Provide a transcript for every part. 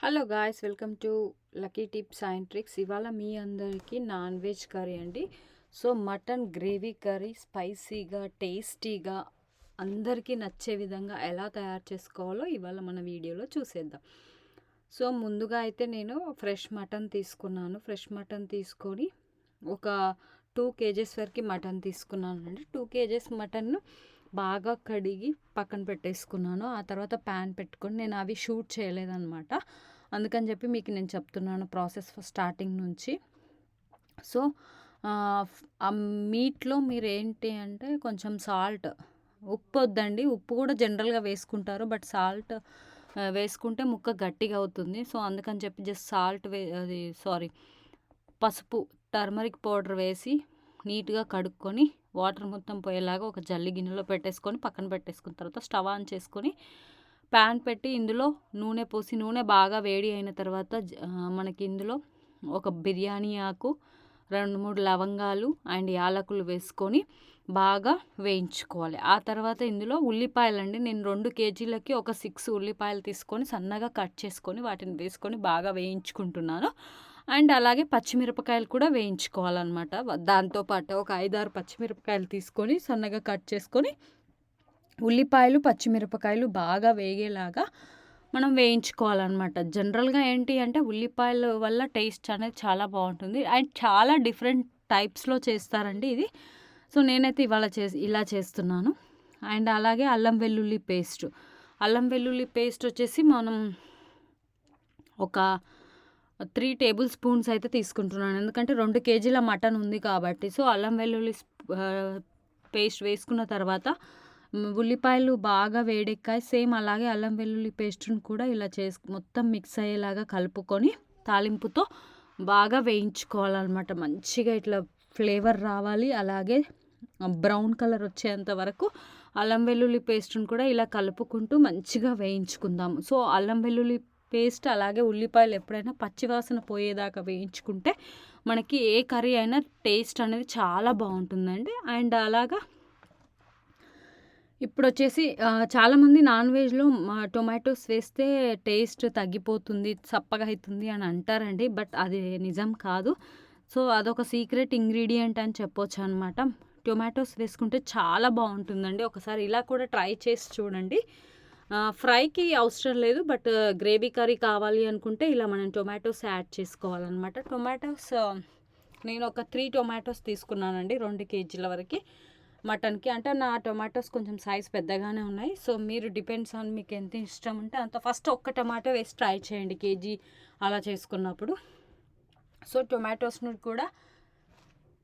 Hello guys, welcome to lucky tips and tricks. ఇవాళ మీ అందరికీ non veg curry అండి. So mutton gravy curry స్పైసీగా టేస్టీగా అందరికీ నచ్చే విధంగా ఎలా తయారు చేసుకోవాలో ఇవాళ మన వీడియోలో చూసేద్దాం. సో ముందుగా అయితే నేను ఫ్రెష్ మటన్ తీసుకున్నాను. ఫ్రెష్ మటన్ తీసుకొని ఒక 2 kgs వరకు మటన్ తీసుకున్నాను అండి. 2 kgs మటన్ను బాగా కడిగి పక్కన పెట్టేసుకున్నాను. ఆ తర్వాత ప్యాన్ పెట్టుకొని నేను అవి షూట్ చేయలేదన్నమాట. అందుకని చెప్పి మీకు నేను చెప్తున్నాను ప్రాసెస్ స్టార్టింగ్ నుంచి. సో ఆ మీట్లో మీరు ఏంటి అంటే కొంచెం సాల్ట్, ఉప్పు వద్దండి, ఉప్పు కూడా జనరల్గా వేసుకుంటారు, బట్ సాల్ట్ వేసుకుంటే ముక్క గట్టిగా అవుతుంది. సో అందుకని చెప్పి జస్ట్ సాల్ట్ పసుపు, టర్మరిక్ పౌడర్ వేసి నీట్గా కడుక్కొని వాటర్ మొత్తం పోయేలాగా ఒక జల్లి గిన్నెలో పెట్టేసుకొని పక్కన పెట్టేసుకున్న తర్వాత స్టవ్ ఆన్ చేసుకొని ప్యాన్ పెట్టి ఇందులో నూనె పోసి నూనె బాగా వేడి అయిన తర్వాత మనకి ఇందులో ఒక బిర్యానీ ఆకు, 2-3 లవంగాలు అండ్ యాలకులు వేసుకొని బాగా వేయించుకోవాలి. ఆ తర్వాత ఇందులో ఉల్లిపాయలండి, నేను 2 kgలకి ఒక 6 ఉల్లిపాయలు తీసుకొని సన్నగా కట్ చేసుకొని వాటిని వేసుకొని బాగా వేయించుకుంటున్నాను. అండ్ అలాగే పచ్చిమిరపకాయలు కూడా వేయించుకోవాలన్నమాట. దాంతోపాటు ఒక 5-6 పచ్చిమిరపకాయలు తీసుకొని సన్నగా కట్ చేసుకొని ఉల్లిపాయలు పచ్చిమిరపకాయలు బాగా వేగేలాగా మనం వేయించుకోవాలన్నమాట. జనరల్గా ఏంటి అంటే ఉల్లిపాయల వల్ల టేస్ట్ అనేది చాలా బాగుంటుంది అండ్ చాలా డిఫరెంట్ టైప్స్లో చేస్తారండి ఇది. సో నేనైతే ఇలా చేస్తున్నాను. అండ్ అలాగే అల్లం వెల్లుల్లి పేస్ట్ వచ్చేసి మనం ఒక 3 tablespoons అయితే తీసుకుంటున్నాను, ఎందుకంటే 2 kgల మటన్ ఉంది కాబట్టి. సో అల్లం వెల్లుల్లి పేస్ట్ వేసుకున్న తర్వాత ఉల్లిపాయలు బాగా వేడెక్కాయి. సేమ్ అలాగే అల్లం వెల్లుల్లి పేస్ట్ని కూడా ఇలా మొత్తం మిక్స్ అయ్యేలాగా కలుపుకొని తాలింపుతో బాగా వేయించుకోవాలన్నమాట. మంచిగా ఇట్లా ఫ్లేవర్ రావాలి, అలాగే బ్రౌన్ కలర్ వచ్చేంత వరకు అల్లం వెల్లుల్లి పేస్ట్ని కూడా ఇలా కలుపుకుంటూ మంచిగా వేయించుకుందాము. సో అల్లం వెల్లుల్లి పేస్ట్ అలాగే ఉల్లిపాయలు ఎప్పుడైనా పచ్చివాసన పోయేదాకా వేయించుకుంటే మనకి ఏ కర్రీ అయినా టేస్ట్ అనేది చాలా బాగుంటుందండి. అండ్ అలాగా ఇప్పుడు వచ్చేసి చాలామంది నాన్ వెజ్లో టొమాటోస్ వేస్తే టేస్ట్ తగ్గిపోతుంది, చప్పగా అవుతుంది అని అంటారండి, బట్ అది నిజం కాదు. సో అదొక సీక్రెట్ ఇంగ్రీడియంట్ అని చెప్పొచ్చు అనమాట. టొమాటోస్ వేసుకుంటే చాలా బాగుంటుందండి. ఒకసారి ఇలా కూడా ట్రై చేసి చూడండి. ఫ్రైకి అవసరం లేదు, బట్ గ్రేవీ కర్రీ కావాలి అనుకుంటే ఇలా మనం టొమాటోస్ యాడ్ చేసుకోవాలన్నమాట. టొమాటోస్ నేను ఒక 3 టొమాటోస్ తీసుకున్నానండి 2 kgల వరకు మటన్కి. అంటే నా టొమాటోస్ కొంచెం సైజ్ పెద్దగానే ఉన్నాయి. సో మీరు డిపెండ్స్ ఆన్ మీకు ఎంత ఇష్టం ఉంటే అంత. ఫస్ట్ ఒక్క టొమాటో వేసి ట్రై చేయండి కేజీ అలా చేసుకున్నప్పుడు. సో టొమాటోస్ని కూడా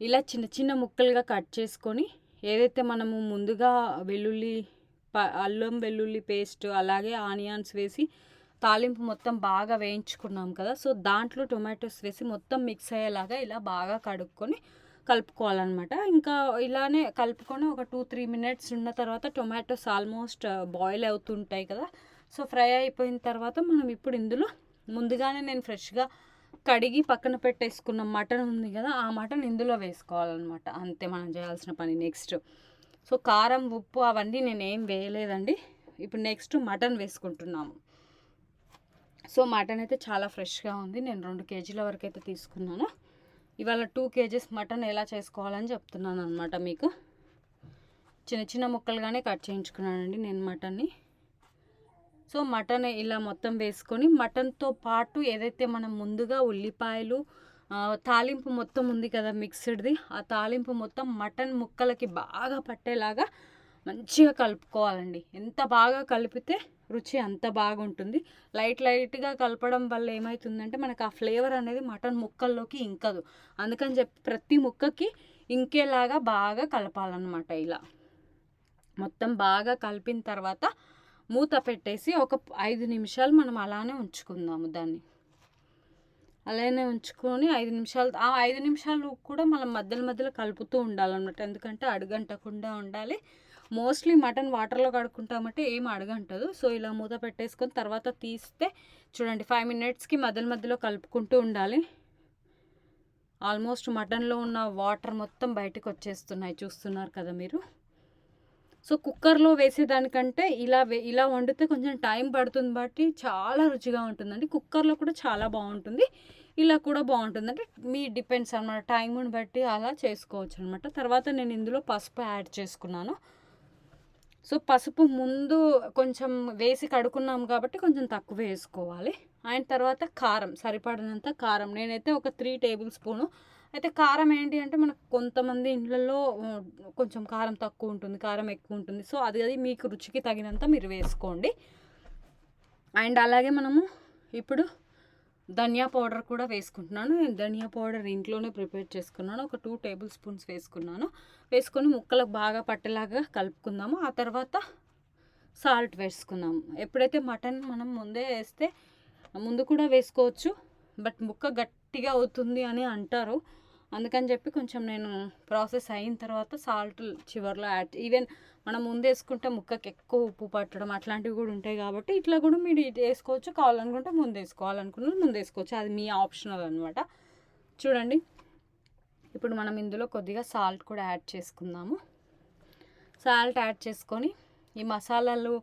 ఇలా చిన్న చిన్న ముక్కలుగా కట్ చేసుకొని ఏదైతే మనము ముందుగా అల్లం వెల్లుల్లి పేస్ట్ అలాగే ఆనియన్స్ వేసి తాలింపు మొత్తం బాగా వేయించుకున్నాం కదా, సో దాంట్లో టొమాటోస్ వేసి మొత్తం మిక్స్ అయ్యేలాగా ఇలా బాగా కలుపుకోవాలన్నమాట. ఇంకా ఇలానే కలుపుకొని ఒక 2-3 minutes ఉన్న తర్వాత టొమాటోస్ ఆల్మోస్ట్ బాయిల్ అవుతుంటాయి కదా. సో ఫ్రై అయిపోయిన తర్వాత మనం ఇప్పుడు ఇందులో ముందుగానే నేను ఫ్రెష్గా కడిగి పక్కన పెట్టేసుకున్న మటన్ ఉంది కదా, ఆ మటన్ ఇందులో వేసుకోవాలన్నమాట. అంతే మనం చేయాల్సిన పని. నెక్స్ట్ సో కారం, ఉప్పు అవన్నీ నేనేం వేయలేదండి. ఇప్పుడు నెక్స్ట్ మటన్ వేసుకుంటున్నాము. సో మటన్ అయితే చాలా ఫ్రెష్గా ఉంది. నేను 2 kgల వరకు అయితే తీసుకున్నాను. ఇవాళ 2 kgs మటన్ ఎలా చేసుకోవాలని చెప్తున్నాను అనమాట మీకు. చిన్న చిన్న ముక్కలుగానే కట్ చేయించుకున్నానండి నేను మటన్ని. సో మటన్ ఇలా మొత్తం వేసుకొని మటన్తో పాటు ఏదైతే మనం ముందుగా ఉల్లిపాయలు తాలింపు మొత్తం ఉంది కదా మిక్స్డ్ది, ఆ తాలింపు మొత్తం మటన్ ముక్కలకి బాగా పట్టేలాగా మంచిగా కలుపుకోవాలండి. ఎంత బాగా కలిపితే రుచి అంత బాగుంటుంది. లైట్గా కలపడం వల్ల ఏమవుతుందంటే మనకు ఆ ఫ్లేవర్ అనేది మటన్ ముక్కల్లోకి ఇంకదు. అందుకని చెప్పి ప్రతి ముక్కకి ఇంకేలాగా బాగా కలపాలన్నమాట. ఇలా మొత్తం బాగా కలిపిన తర్వాత మూత పెట్టేసి ఒక 5 నిమిషాలు మనం అలానే ఉంచుకుందాము. దాన్ని అలానే ఉంచుకొని 5 నిమిషాలు, ఆ 5 నిమిషాలు కూడా మనం మధ్యలో కలుపుతూ ఉండాలన్నమాట. ఎందుకంటే అడుగంటకుండా ఉండాలి. మోస్ట్లీ మటన్ వాటర్లో కడుక్కుంటామంటే ఏం అడగంటదు. సో ఇలా మూత పెట్టేసుకొని తర్వాత తీస్తే చూడండి 5 minutesకి మధ్యలో కలుపుకుంటూ ఉండాలి. ఆల్మోస్ట్ మటన్లో ఉన్న వాటర్ మొత్తం బయటకు వచ్చేస్తున్నాయి, చూస్తున్నారు కదా మీరు. సో కుక్కర్లో వేసేదానికంటే ఇలా వండితే కొంచెం టైం పడుతుంది బట్టి చాలా రుచిగా ఉంటుందండి. కుక్కర్లో కూడా చాలా బాగుంటుంది, ఇలా కూడా బాగుంటుంది. అంటే మీ డిపెండ్స్ అనమాట, టైంని బట్టి అలా చేసుకోవచ్చు అనమాట. తర్వాత నేను ఇందులో పసుపు యాడ్ చేసుకున్నాను. సో పసుపు ముందు కొంచెం వేసి కడుక్కున్నాం కాబట్టి కొంచెం తక్కువ వేసుకోవాలి. అండ్ తర్వాత కారం, సరిపడినంత కారం. నేనైతే ఒక 3 టేబుల్ స్పూను. అయితే కారం ఏంటి అంటే మనకు కొంతమంది ఇళ్ళల్లో కొంచెం కారం తక్కువ ఉంటుంది, కారం ఎక్కువ ఉంటుంది. సో అది మీకు రుచికి తగినంత మీరు వేసుకోండి. అండ్ అలాగే మనము ఇప్పుడు ధనియా పౌడర్ కూడా వేసుకుంటున్నాను. నేను ధనియా పౌడర్ ఇంట్లోనే ప్రిపేర్ చేసుకున్నాను. ఒక 2 టేబుల్ స్పూన్స్ వేసుకున్నాను. వేసుకొని ముక్కలకు బాగా పట్టేలాగా కలుపుకుందాము. ఆ తర్వాత సాల్ట్ వేసుకుందాము. ఎప్పుడైతే మటన్ మనం ముందే వేస్తే ముందు కూడా వేసుకోవచ్చు, బట్ ముక్క గట్టిగా అవుతుంది అని అంటారు. అందుకని చెప్పి కొంచెం నేను ప్రాసెస్ అయిన తర్వాత సాల్ట్ చివరిలో యాడ్, ఈవెన్ మనం ముందు వేసుకుంటే ముక్కకి ఎక్కువ ఉప్పు పట్టడం అట్లాంటివి కూడా ఉంటాయి కాబట్టి ఇట్లా కూడా మీరు వేసుకోవచ్చు. కావాలనుకుంటే ముందు వేసుకోవాలనుకున్న ముందు వేసుకోవచ్చు, అది మీ ఆప్షనల్ అనమాట. చూడండి, ఇప్పుడు మనం ఇందులో కొద్దిగా సాల్ట్ కూడా యాడ్ చేసుకుందాము. సాల్ట్ యాడ్ చేసుకొని ఈ మసాలాలు,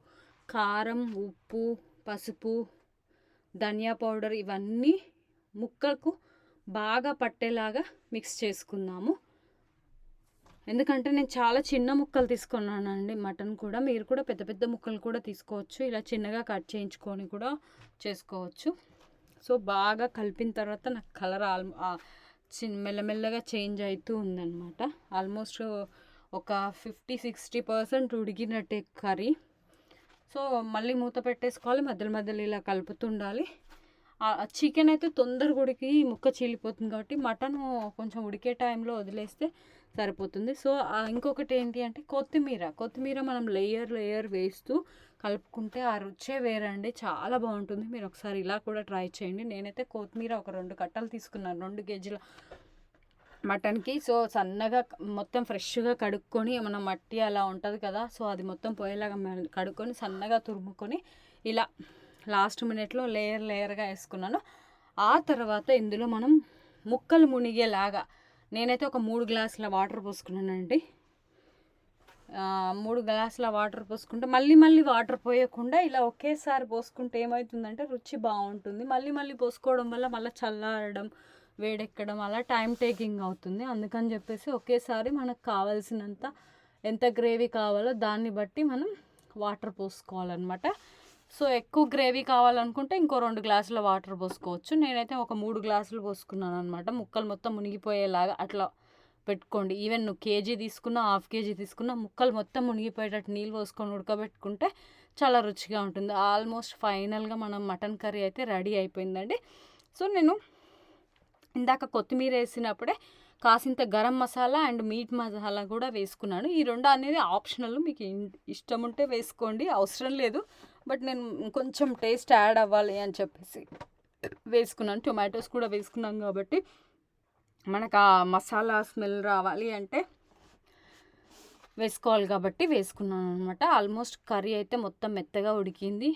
కారం, ఉప్పు, పసుపు, ధనియా పౌడర్ ఇవన్నీ ముక్కకు బాగా పట్టేలాగా మిక్స్ చేసుకుందాము. ఎందుకంటే నేను చాలా చిన్న ముక్కలు తీసుకున్నానండి మటన్ కూడా. మీరు కూడా పెద్ద పెద్ద ముక్కలు కూడా తీసుకోవచ్చు, ఇలా చిన్నగా కట్ చేయించుకొని కూడా చేసుకోవచ్చు. సో బాగా కలిపిన తర్వాత నాకు కలర్ మెల్లమెల్లగా చేంజ్ అవుతూ ఉందన్నమాట. ఆల్మోస్ట్ ఒక 50-60% ఉడికినట్టే కర్రీ. సో మళ్ళీ మూత పెట్టేసుకోవాలి, మధ్యలో ఇలా కలుపుతుండాలి. చికెన్ అయితే తొందరగా ఉడికి ముక్క చీలిపోతుంది కాబట్టి మటన్ కొంచెం ఉడికే టైంలో వదిలేస్తే సరిపోతుంది. సో ఇంకొకటి ఏంటి అంటే కొత్తిమీర మనం లేయర్ వేస్తూ కలుపుకుంటే ఆ రుచే వేరండి, చాలా బాగుంటుంది. మీరు ఒకసారి ఇలా కూడా ట్రై చేయండి. నేనైతే కొత్తిమీర ఒక 2 కట్టలు తీసుకున్నాను 2 కేజీల మటన్కి. సో సన్నగా మొత్తం ఫ్రెష్గా కడుక్కొని, మన మట్టి అలా ఉంటుంది కదా, సో అది మొత్తం పోయేలాగా కడుక్కొని సన్నగా తురుముకొని ఇలా లాస్ట్ మినిట్లో లేయర్గా వేసుకున్నాను. ఆ తర్వాత ఇందులో మనం ముక్కలు మునిగేలాగా నేనైతే ఒక 3 గ్లాసుల వాటర్ పోసుకున్నానండి. 3 గ్లాసుల వాటర్ పోసుకుంటే మళ్ళీ వాటర్ పోయకుండా ఇలా ఒకేసారి పోసుకుంటే ఏమవుతుందంటే రుచి బాగుంటుంది. మళ్ళీ పోసుకోవడం వల్ల మళ్ళీ చల్లారడం, వేడెక్కడం అలా టైం టేకింగ్ అవుతుంది. అందుకని చెప్పేసి ఒకేసారి మనకు కావాల్సినంత ఎంత గ్రేవీ కావాలో దాన్ని బట్టి మనం వాటర్ పోసుకోవాలన్నమాట. సో ఎక్కువ గ్రేవీ కావాలనుకుంటే ఇంకో 2 గ్లాసుల వాటర్ పోసుకోవచ్చు. నేనైతే ఒక 3 గ్లాసులు పోసుకున్నాను అనమాట. ముక్కలు మొత్తం మునిగిపోయేలాగా అట్లా పెట్టుకోండి. ఈవెన్ నువ్వు కేజీ తీసుకున్నా, హాఫ్ కేజీ తీసుకున్నా, ముక్కలు మొత్తం మునిగిపోయేటట్టు నీళ్ళు పోసుకొని ఉడకబెట్టుకుంటే చాలా రుచిగా ఉంటుంది. ఆల్మోస్ట్ ఫైనల్గా మనం మటన్ కర్రీ అయితే రెడీ అయిపోయిందండి. సో నేను ఇందాక కొత్తిమీర వేసినప్పుడే కాసింత గరం మసాలా అండ్ మీట్ మసాలా కూడా వేసుకున్నాను. ఈ 2 అనేది ఆప్షనల్, మీకు ఇష్టం ఉంటే వేసుకోండి, అవసరం లేదు. బట్ నేను కొంచెం టేస్ట్ యాడ్ అవ్వాలి అని చెప్పేసి వేసుకున్నాను. టొమాటోస్ కూడా వేసుకున్నాం కాబట్టి మనకు ఆ మసాలా స్మెల్ రావాలి అంటే వేసుకోవాలి కాబట్టి వేసుకున్నాను అనమాట. ఆల్మోస్ట్ కర్రీ అయితే మొత్తం మెత్తగా ఉడికింది,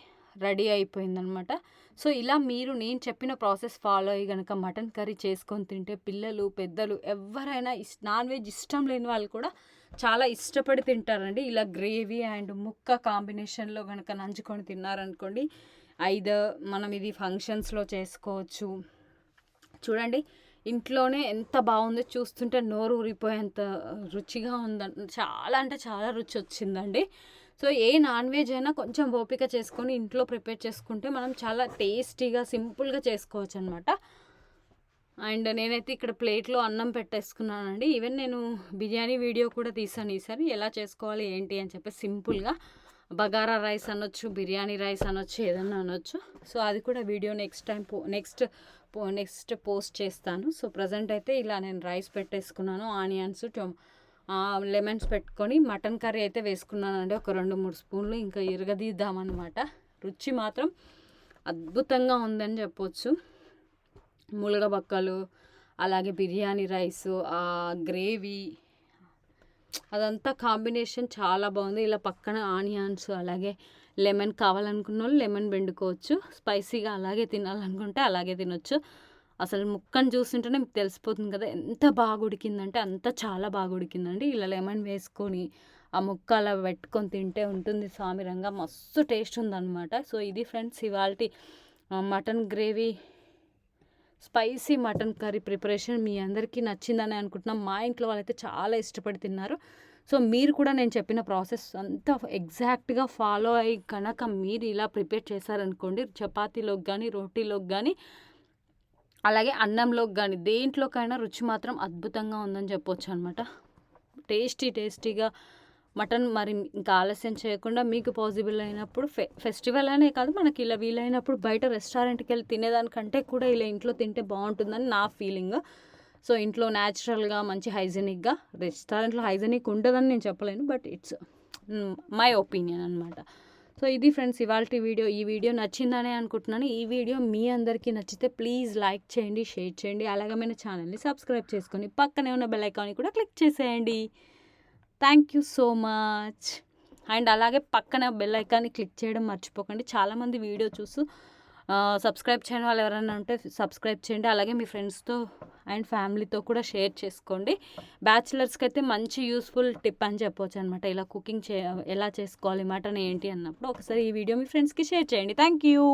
రెడీ అయిపోయిందనమాట. సో ఇలా మీరు నేను చెప్పిన ప్రాసెస్ ఫాలో అయ్యి కనుక మటన్ కర్రీ చేసుకొని తింటే పిల్లలు, పెద్దలు ఎవరైనా నాన్ వెజ్ ఇష్టం లేని వాళ్ళు కూడా చాలా ఇష్టపడి తింటారండి. ఇలా గ్రేవీ అండ్ ముక్క కాంబినేషన్లో కనుక నంచుకొని తిన్నారనుకోండి, మనం ఇది ఫంక్షన్స్లో చేసుకోవచ్చు. చూడండి ఇంట్లోనే ఎంత బాగుందో, చూస్తుంటే నోరు ఊరిపోయేంత రుచిగా ఉందండి. చాలా అంటే చాలా రుచి వచ్చిందండి. సో ఏ నాన్ వెజ్ అయినా కొంచెం ఓపిక చేసుకొని ఇంట్లో ప్రిపేర్ చేసుకుంటే మనం చాలా టేస్టీగా సింపుల్గా చేసుకోవచ్చు అనమాట. అండ్ నేనైతే ఇక్కడ ప్లేట్లో అన్నం పెట్టేసుకున్నానండి. ఈవెన్ నేను బిర్యానీ వీడియో కూడా తీసాను ఈసారి, ఎలా చేసుకోవాలి ఏంటి అని చెప్పి సింపుల్గా. బగారా రైస్ అనొచ్చు, బిర్యానీ రైస్ అనొచ్చు, ఏదన్నా అనొచ్చు. సో అది కూడా వీడియో నెక్స్ట్ పోస్ట్ చేస్తాను. సో ప్రజెంట్ అయితే ఇలా నేను రైస్ పెట్టేసుకున్నాను, ఆనియన్స్, లెమన్స్ పెట్టుకొని మటన్ కర్రీ అయితే వేసుకున్నానండి ఒక 2-3 స్పూన్లు. ఇంకా ఇరగదీద్దామన్నమాట. రుచి మాత్రం అద్భుతంగా ఉందని చెప్పొచ్చు. ములగబక్కలు, అలాగే బిర్యానీ రైసు, ఆ గ్రేవీ, అదంతా కాంబినేషన్ చాలా బాగుంది. ఇలా పక్కన ఆనియన్స్, అలాగే లెమన్ కావాలనుకున్న వాళ్ళు లెమన్ పిండుకోవచ్చు. స్పైసీగా అలాగే తినాలనుకుంటే అలాగే తినొచ్చు. అసలు ముక్కను చూస్తుంటేనే మీకు తెలిసిపోతుంది కదా ఎంత బాగా ఉడికిందంటే, అంత చాలా బాగా ఉడికిందండి. ఇలా లెమన్ వేసుకొని ఆ ముక్క అలా పెట్టుకొని తింటే ఉంటుంది సామిరంగా, మస్తు టేస్ట్ ఉందన్నమాట. సో ఇది ఫ్రెండ్స్ ఇవాల్టి mutton gravy, spicy mutton curry preparation. మీ అందరికీ నచ్చిందని అనుకుంటున్నాం. మా ఇంట్లో వాళ్ళైతే చాలా ఇష్టపడి తిన్నారు. సో మీరు కూడా నేను చెప్పిన ప్రాసెస్ అంతా ఎగ్జాక్ట్గా ఫాలో అయ్యి కనుక మీరు ఇలా ప్రిపేర్ చేశారనుకోండి, చపాతీలోకి కానీ రోటీలోకి కానీ అలాగే అన్నంలోకి కానీ దేంట్లోకైనా రుచి మాత్రం అద్భుతంగా ఉందని చెప్పొచ్చు అనమాట. టేస్టీగా మటన్. మరి ఇంకా ఆలస్యం చేయకుండా మీకు పాసిబుల్ అయినప్పుడు ఫెస్టివల్ అనే కాదు, మనకి ఇలా వీలైనప్పుడు బయట రెస్టారెంట్కి వెళ్ళి తినేదానికంటే కూడా ఇలా ఇంట్లో తింటే బాగుంటుందని నా ఫీలింగ్. సో ఇంట్లో న్యాచురల్గా మంచి హైజెనిక్గా, రెస్టారెంట్లో హైజెనిక్ ఉంటుందని నేను చెప్పలేను, బట్ ఇట్స్ మై ఒపీనియన్ అనమాట. సో ఇది ఫ్రెండ్స్ ఇవాల్టి వీడియో. ఈ వీడియో నచ్చిందనే అనుకుంటున్నాను. ఈ వీడియో మీ అందరికీ నచ్చితే ప్లీజ్ లైక్ చేయండి, షేర్ చేయండి, అలాగే మన ఛానల్ని సబ్స్క్రైబ్ చేసుకొని పక్కనే ఉన్న బెల్ ఐకాన్ని కూడా క్లిక్ చేసేయండి. Thank you so much. And అలాగే పక్కన బెల్ ఐకాన్ని క్లిక్ చేయడం మర్చిపోకండి. చాలామంది వీడియో చూస్తూ సబ్స్క్రైబ్ చేయని వాళ్ళు ఎవరైనా ఉంటే సబ్స్క్రైబ్ చేయండి. అలాగే మీ ఫ్రెండ్స్తో అండ్ ఫ్యామిలీతో కూడా షేర్ చేసుకోండి. బ్యాచిలర్స్కి అయితే మంచి యూస్ఫుల్ టిప్ అని చెప్పవచ్చు అనమాట. ఇలా కుకింగ్ ఎలా చేసుకోవాలి మటన్ ఏంటి అన్నప్పుడు ఒకసారి ఈ వీడియో మీ ఫ్రెండ్స్కి షేర్ చేయండి. Thank you.